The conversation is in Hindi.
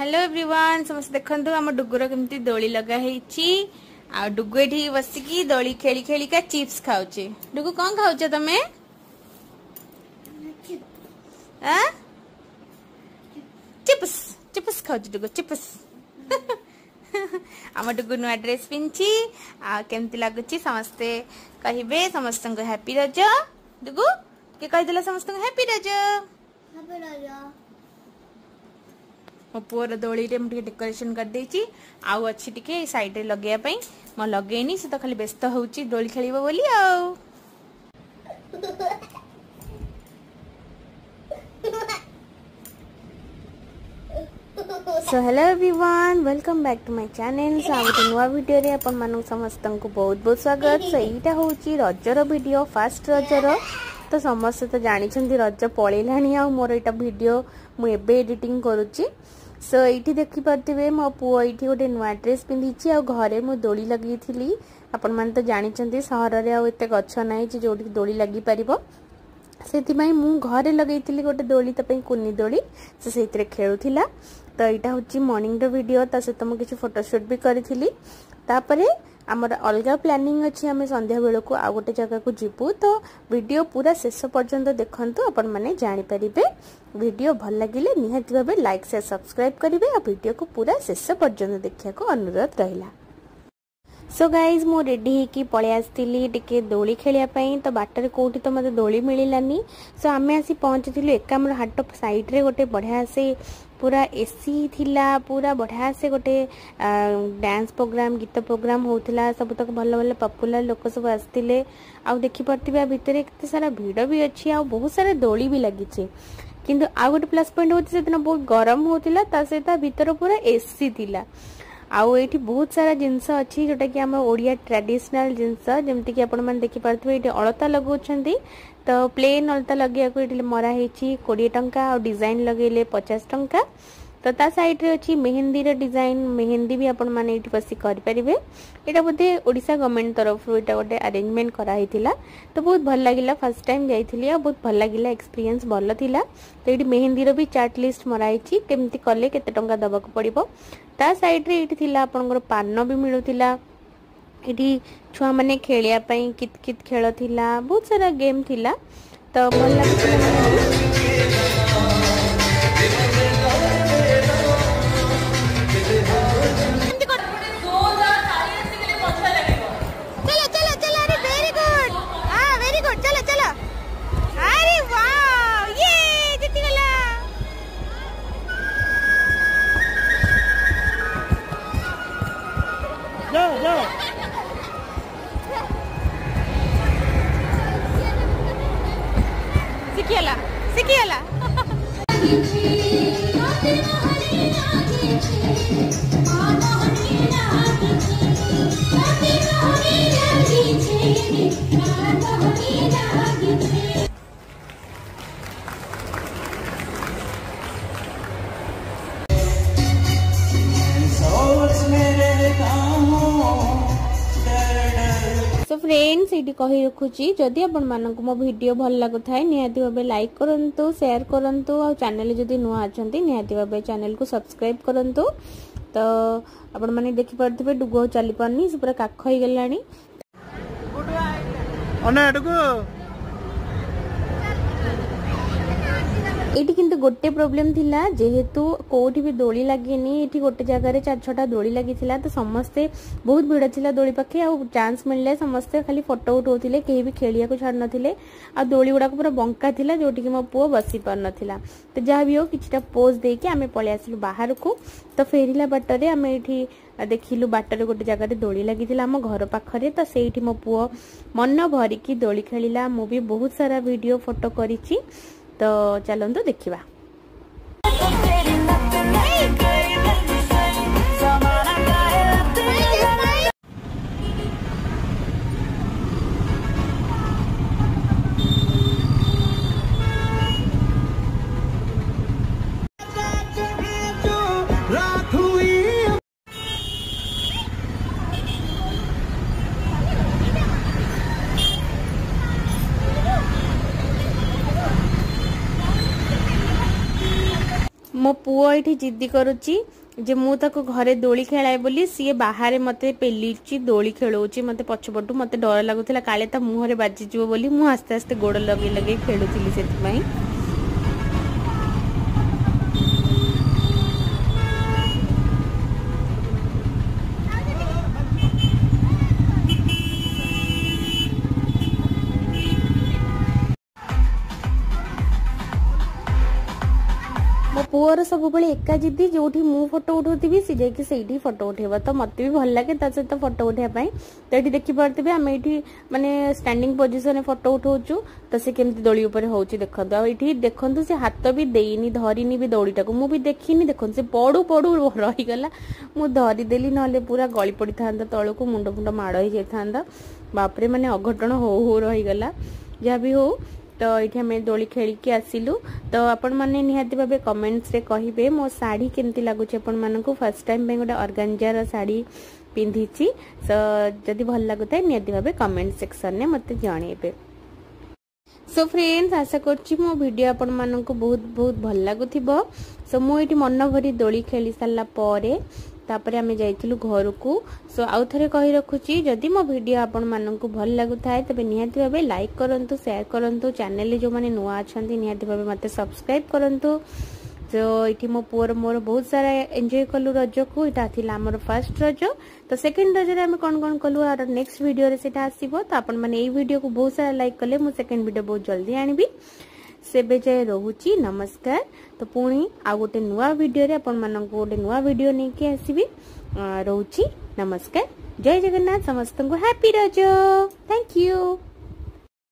हेलो एवरीवन समस्त देखंतु हम डुगुर केमती दोली लगा हेची आ डुगु एठी बसिकी दोली खेली खेली का चिप्स खाउचे। डुगु कौन खाउचे तमे? आ चिप्स चिप्स खाउचे डुगु चिप्स। हम डुगु नुआ ड्रेस पिंची आ केमती लागुची समस्ते कहिबे समस्त को हैप्पी रज। डुगु के कहि देला समस्त को हैप्पी रज। हैप्पी रज। मो पुअर दोली रे मुझे डेकोरेशन कर देची आउ अच्छी टिके साइड रे लगेया पई म लगेनी से तो खाली व्यस्त होउची दोली खेलिबो बोली आउ। So hello everyone welcome back to my channel. So आ गोटे नुआ वीडियो रे अपन मानु समस्त को बहुत बहुत स्वागत। सो एटा होउची रजर वीडियो फर्स्ट रजर तो समस्त तो जानी छंदी रज पळेलानी आ मोर एटा वीडियो मु एबे एडिटिंग करूची। सो एठी देखि परथिबे मो पुओ एठी गोटे नुआ ड्रेस पिंधिची आ घरे मु दोली लगी थिली। अपन मान तो जानी छंदी सहर रे आ एते गछ नाही जे जोठी दोली लगी परिबो सेति पई मु घरे लगेइथिली गोटे दोली त पई कुनी दोली से सेतिरे खेलुथिला। तो एटा होची मॉर्निंग रो वीडियो ता से तुम किछि फोटोशूट भी करिथिली। तापरे आमर अलगा प्लानिंग अच्छी आम संध्या बेल को आ गोटे जगह को जीवु तो वीडियो पूरा शेष पर्यंत देखंतु अपन माने जानि परिबे। वीडियो भल लागिले निहाती भाबे लाइक से सब्सक्राइब करिवे आ वीडियो को पूरा शेष पर्यंत देखिया को अनुरोध रहिला। सो गाइज मो रेडी होकी पळे आस्तिली टिके दोली खेलिया पई तो बाटर कोठी तो मते दोली मिलिलानी। सो आमे आसी पहुंचथिलु एकामर हाट साइड रे गोटे बढ़िया से पूरा एसी थिला पूरा बढ़िया से गोटे डांस प्रोग्राम गीत प्रोग्राम होतिला सब तक भल भल पॉपुलर लोक सब आस्तिले आ देखि परथिबा भितरे केते सारा भीड़ भी अछि आ बहुत सारा दोली भी लागि छै। किंतु आ गोटे प्लस पॉइंट होति से दिन बहुत गरम होतिला ता सेता भीतर पूरा एसी थिला। आउ एठी बहुत सारा जिंस अछि जोटा कि हम ओडिया ट्रेडिशनल जिंस जेमति कि आपण मन देखि परथबे एठी अलता लगौछंती तो प्लेन अलता लगिया को एठी मरा हेची 20 टंका और डिजाइन लगेले 50 टंका। तो ता साइड रे अछि मेहंदी रे डिजाइन मेहंदी भी आपण माने एठी बसी कर परिबे। एटा बोधे ओडिसा गवर्नमेंट तरफ रो एटा गोटे अरेंजमेंट करा हितिला तो बहुत भल लागिला। फर्स्ट टाइम जाइथिली आ बहुत भल लागिला एक्सपीरियंस भल थिला। तो एठी मेहंदी रो भी चार्ट लिस्ट मरा हिची केमति कले केते टंका दबक पड़िबो। ता साइड रे एठी थिला आपनकर पान भी मिलुथिला। एठी छुआ माने खेलिया पई कित कित खेल थिला बहुत सारा गेम थिला तो भल लागिला। सिकियला सिकियला तो फ्रेंड्स ये कही रखुची जदि आपण मानक मो वीडियो भल लागु थाए निहाती भाबे लाइक करंतु शेयर करंतु आ चैनल जदि नुआ अछंती निहाती भाबे चैनल को सब्सक्राइब करंतु। तो आपण माने देखि परथिबे डुगो चली परनी से पूरा काख होई गेलानी ओने डुगो एठी किंतु गोटे प्रॉब्लम थिला जेहेतु कोठी भी दोली लागेनी एठी गोटे जगह रे 4-6टा दोली लागि थिला तो समस्ते बहुत भीड़ थिला दोली पाखे आ चांस मिलले समस्ते खाली फोटो उठौथिले केही भी खेलिया को छाड़ नथिले आ दोली गुडा को पूरा बंका थिला जोटी कि मो पुओ बसी पर नथिला। तो जहा भी हो किछटा पोज दे के आमे पळे आसिलु बाहर को तो फेरिला बाटरे आमे एठी देखिलु बाटरे गोटे जगह रे दोली लागि थिला हम घर पाखरे तो सेठी मो पुओ मन भरी की दोली खेलिला। मु भी बहुत सारा वीडियो फोटो करिछि तो चलंतु देखिबा। मो पुओ ये जिद्दी करुच्ची जे मु ताको घरे दोली खेलाए बोली सी बाहर मते पेलिची दोली खेलौची मते पछपटू मते डर लागुथिला काले ता मुहरे बाजी जीवो बोली मु आस्ते आस्ते गोड़ लगे लगे खेलुथिली सेति मो पुअर सब बड़े एका जिद्दी जो मु फोटो उठाऊथी सी जाकि से फोटो उठेब तो मत भी भल लगे सहित फोटो उठाई तो ये देखिपे आम ये माने स्टैंडिंग पोजिशन फोटो उठाऊँ तो से केमती दोली उपर होची देखो ये देखो से हाथ भी देनी धरनी भी दौड़ीटा को मुझे देखनी देखो से पड़ू पड़ू रहीगला मु धरीदेली ना पूरा गली पड़ी था तौक मुंड फुंड माड़ हो जाता बापरे माने अघटन हो रहीगला जहाँ भी हो तो ये आम दोली खेलिकी आसिलु तो आपण मैंने निहाती भाव कमेंट्स रे कहिबे मो साड़ी केमती लगुच आपण मानकु फर्स्ट टाइम पे गोटे ऑर्गेन्जार साड़ी पिंधी तो जदि भल लगुता है निहाती भाव कमेंट सेक्शन में मते जणेबे। सो फ्रेंड्स आशा करछि मो वीडियो आपण मानकु बहुत बहुत भल लागुथिबो। सो मो एठी मन भरी दोली खेली सारला परे तापरे आमे जाइथिलु घर को। सो आउ थरे कहि रखुची जदि मो वीडियो आपण मानकु भल लागुथाय तबे निहाती भाबे लाइक करंतु शेयर करंतु चैनल जो माने नुआ अछंती निहाती भाबे मते सब्सक्राइब करंतु। तो ये मो पुअर मोर बहुत सारा एंजॉय कलु रज को इटा थिला हमर फर्स्ट रज तो सेकंड रज रे हम कौन कलु और नेक्स्ट वीडियो रे सेटा आसीबो तो आपण माने ए वीडियो को बहुत सारा लाइक कले मो सेकंड वीडियो बहुत जल्दी आनिबी सेबे जाय रहूची नमस्कार। तो पुणी आ गोटे नुआ वीडियो रे आपण मानक गोटे नुआ वीडियो नै के आसीबी रहूची नमस्कार जय जगन्नाथ समस्त को हैप्पी रज थैंक यू।